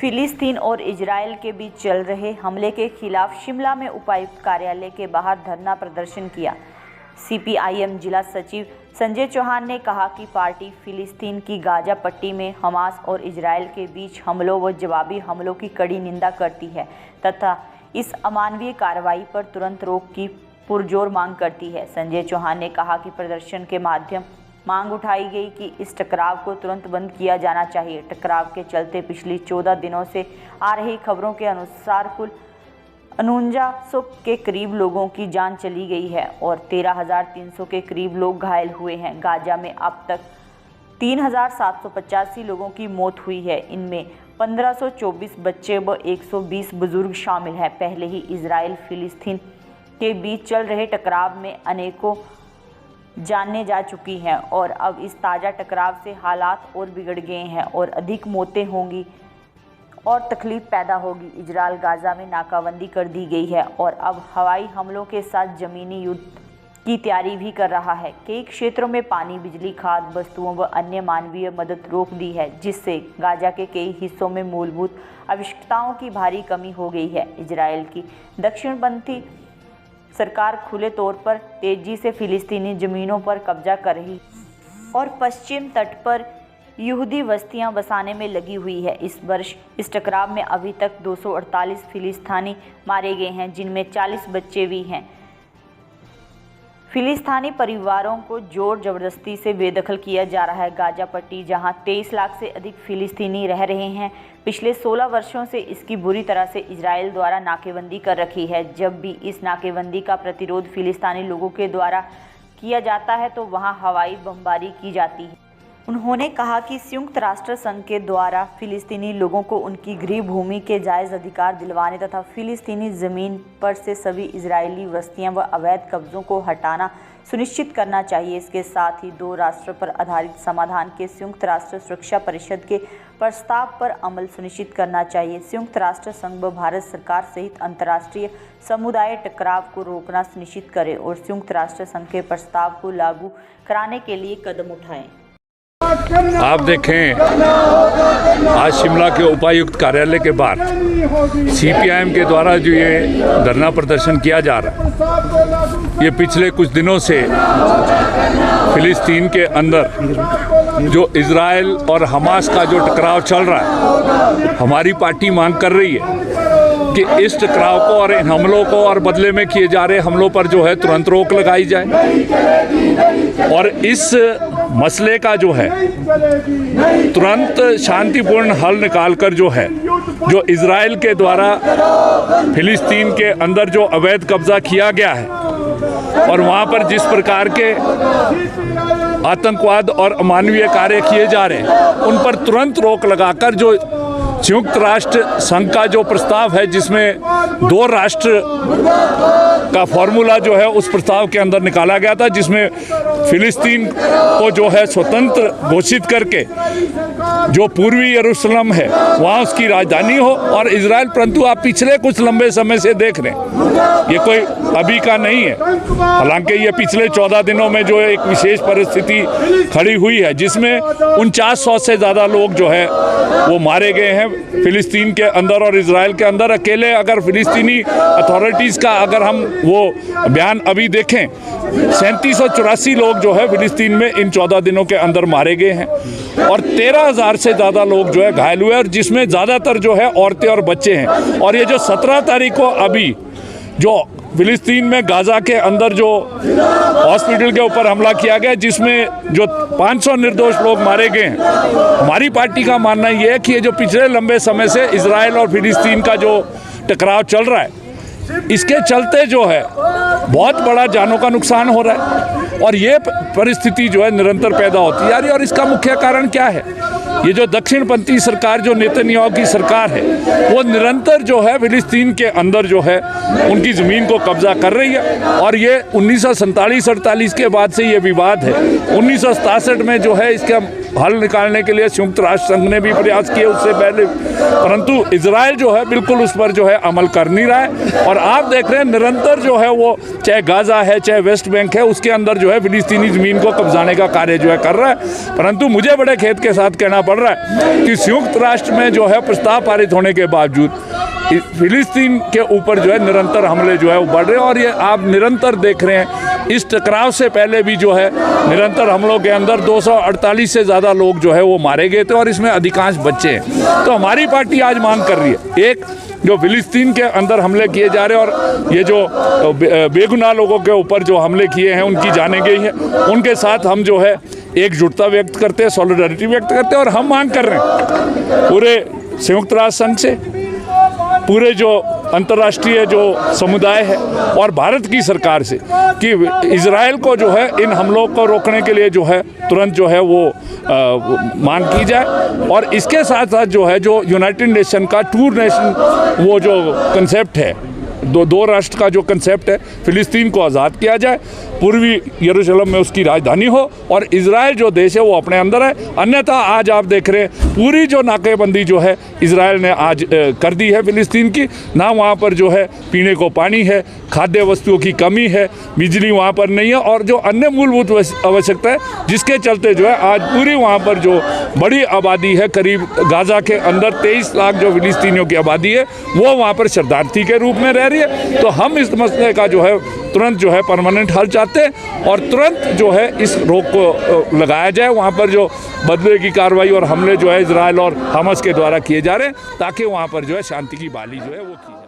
फिलिस्तीन और इजरायल के बीच चल रहे हमले के खिलाफ शिमला में उपायुक्त कार्यालय के बाहर धरना प्रदर्शन किया। सीपीआईएम जिला सचिव संजय चौहान ने कहा कि पार्टी फिलिस्तीन की गाजा पट्टी में हमास और इजरायल के बीच हमलों व जवाबी हमलों की कड़ी निंदा करती है तथा इस अमानवीय कार्रवाई पर तुरंत रोक की पुरजोर मांग करती है। संजय चौहान ने कहा कि प्रदर्शन के माध्यम मांग उठाई गई कि इस टकराव को तुरंत बंद किया जाना चाहिए। टकराव के चलते पिछली 14 दिनों से आ रही खबरों के अनुसार कुल 4900 के करीब लोगों की जान चली गई है और 13,300 के करीब लोग घायल हुए हैं। गाजा में अब तक 3,785 लोगों की मौत हुई है। इनमें 1524 बच्चे व 120 बुजुर्ग शामिल हैं। पहले ही इजराइल फिलिस्तीन के बीच चल रहे टकराव में अनेकों जानें जा चुकी हैं और अब इस ताज़ा टकराव से हालात और बिगड़ गए हैं और अधिक मौतें होंगी और तकलीफ पैदा होगी। इजराइल गाजा में नाकाबंदी कर दी गई है और अब हवाई हमलों के साथ ज़मीनी युद्ध की तैयारी भी कर रहा है। कई क्षेत्रों में पानी, बिजली, खाद्य वस्तुओं व अन्य मानवीय मदद रोक दी है, जिससे गाजा के कई हिस्सों में मूलभूत आवश्यकताओं की भारी कमी हो गई है। इजराइल की दक्षिणपंथी सरकार खुले तौर पर तेजी से फिलिस्तीनी ज़मीनों पर कब्जा कर रही और पश्चिम तट पर यहूदी बस्तियां बसाने में लगी हुई है। इस वर्ष इस टकराव में अभी तक 248 फिलिस्तीनी मारे गए हैं, जिनमें 40 बच्चे भी हैं। फिलिस्तीनी परिवारों को जोर जबरदस्ती से बेदखल किया जा रहा है। गाजा पट्टी, जहां 23 लाख से अधिक फिलिस्तीनी रह रहे हैं, पिछले 16 वर्षों से इसकी बुरी तरह से इजराइल द्वारा नाकेबंदी कर रखी है। जब भी इस नाकेबंदी का प्रतिरोध फिलिस्तीनी लोगों के द्वारा किया जाता है तो वहां हवाई बमबारी की जाती है। उन्होंने कहा कि संयुक्त राष्ट्र संघ के द्वारा फिलिस्तीनी लोगों को उनकी गृह भूमि के जायज़ अधिकार दिलवाने तथा फिलिस्तीनी ज़मीन पर से सभी इजरायली बस्तियां व अवैध कब्ज़ों को हटाना सुनिश्चित करना चाहिए। इसके साथ ही 2 राष्ट्र पर आधारित समाधान के संयुक्त राष्ट्र सुरक्षा परिषद के प्रस्ताव पर अमल सुनिश्चित करना चाहिए। संयुक्त राष्ट्र संघ व भारत सरकार सहित अंतर्राष्ट्रीय समुदाय टकराव को रोकना सुनिश्चित करे और संयुक्त राष्ट्र संघ के प्रस्ताव को लागू कराने के लिए कदम उठाएं। आप देखें, आज शिमला के उपायुक्त कार्यालय के बाहर सीपीआईएम के द्वारा जो ये धरना प्रदर्शन किया जा रहा है, ये पिछले कुछ दिनों से फिलिस्तीन के अंदर जो इजराइल और हमास का जो टकराव चल रहा है, हमारी पार्टी मांग कर रही है कि इस टकराव को और इन हमलों को और बदले में किए जा रहे हमलों पर जो है तुरंत रोक लगाई जाए और इस मसले का जो है तुरंत शांतिपूर्ण हल निकालकर जो है, जो इजराइल के द्वारा फिलिस्तीन के अंदर जो अवैध कब्जा किया गया है और वहाँ पर जिस प्रकार के आतंकवाद और अमानवीय कार्य किए जा रहे हैं, उन पर तुरंत रोक लगाकर जो संयुक्त राष्ट्र संघ का जो प्रस्ताव है, जिसमें 2 राष्ट्र का फॉर्मूला जो है उस प्रस्ताव के अंदर निकाला गया था, जिसमें फिलिस्तीन को जो है स्वतंत्र घोषित करके जो पूर्वी यरूशलेम है वहाँ उसकी राजधानी हो और इजराइल, परंतु आप पिछले कुछ लंबे समय से देख रहे हैं, ये कोई अभी का नहीं है। हालांकि ये पिछले 14 दिनों में जो एक विशेष परिस्थिति खड़ी हुई है, जिसमें 4900 से ज़्यादा लोग जो है वो मारे गए हैं फिलिस्तीन के अंदर और इजराइल के अंदर। अकेले अगर फिलिस्तीनी अथॉरिटीज़ का अगर हम वो बयान अभी देखें, 3784 लोग जो है फिलिस्तीन में इन 14 दिनों के अंदर मारे गए हैं और 13,000 से ज़्यादा लोग जो है घायल हुए और जिसमें ज़्यादातर जो है औरतें और बच्चे हैं। और ये जो 17 तारीख को अभी जो फिलिस्तीन में गाजा के अंदर जो हॉस्पिटल के ऊपर हमला किया गया, जिसमें जो 500 निर्दोष लोग मारे गए हैं, हमारी पार्टी का मानना ये है कि ये जो पिछले लंबे समय से इजराइल और फिलिस्तीन का जो टकराव चल रहा है, इसके चलते जो है बहुत बड़ा जानों का नुकसान हो रहा है और ये परिस्थिति जो है निरंतर पैदा होती जा रही है। और इसका मुख्य कारण क्या है? ये जो दक्षिणपंथी सरकार, जो नेतन्याहू की सरकार है, वो निरंतर जो है फिलिस्तीन के अंदर जो है उनकी ज़मीन को कब्जा कर रही है और ये 1947-48 के बाद से ये विवाद है। 1967 में जो है इसका हल निकालने के लिए संयुक्त राष्ट्र संघ ने भी प्रयास किए उससे पहले, परंतु इजराइल जो है बिल्कुल उस पर जो है अमल कर नहीं रहा है। और आप देख रहे हैं निरंतर जो है वो चाहे गाज़ा है चाहे वेस्ट बैंक है उसके अंदर जो है फिलिस्तीनी ज़मीन को कब्जाने का कार्य जो है कर रहा है। परंतु मुझे बड़े खेद के साथ कहना पड़ रहा है कि संयुक्त राष्ट्र में जो है प्रस्ताव पारित होने के बावजूद फिलिस्तीन के ऊपर जो है निरंतर हमले जो है वो बढ़ रहे हैं। और ये आप निरंतर देख रहे हैं, इस टकराव से पहले भी जो है निरंतर हमलों के अंदर 248 से ज़्यादा लोग जो है वो मारे गए थे और इसमें अधिकांश बच्चे हैं। तो हमारी पार्टी आज मांग कर रही है, एक जो फिलिस्तीन के अंदर हमले किए जा रहे हैं और ये जो बेगुनाह लोगों के ऊपर जो हमले किए हैं उनकी जाने गई है, उनके साथ हम जो है एकजुटता व्यक्त करते हैं, सॉलिडारिटी व्यक्त करते हैं। और हम मांग कर रहे हैं पूरे संयुक्त राष्ट्र संघ से, पूरे जो अंतर्राष्ट्रीय जो समुदाय है और भारत की सरकार से कि इजराइल को जो है इन हमलों को रोकने के लिए जो है तुरंत जो है वो मांग की जाए। और इसके साथ साथ जो है जो यूनाइटेड नेशन का टू नेशन वो जो कंसेप्ट है, दो राष्ट्र का जो कंसेप्ट है, फिलिस्तीन को आज़ाद किया जाए, पूर्वी यरूशलेम में उसकी राजधानी हो और इजराइल जो देश है वो अपने अंदर है। अन्यथा आज आप देख रहे हैं पूरी जो नाकेबंदी जो है इजराइल ने आज कर दी है फिलिस्तीन की, ना वहाँ पर जो है पीने को पानी है, खाद्य वस्तुओं की कमी है, बिजली वहाँ पर नहीं है और जो अन्य मूलभूत आवश्यकता है जिसके चलते जो है आज पूरी वहाँ पर जो बड़ी आबादी है, करीब गाज़ा के अंदर 23 लाख जो फिलिस्तीनियों की आबादी है वो वहाँ पर शरणार्थी के रूप में रह रही है। तो हम इस मसले का जो है तुरंत जो है परमानेंट हल चाहते हैं और तुरंत जो है इस रोक को लगाया जाए, वहाँ पर जो बदले की कार्रवाई और हमले जो है इजराइल और हमास के द्वारा किए जा रहे हैं ताकि वहाँ पर जो है शांति की बहाली जो है वो की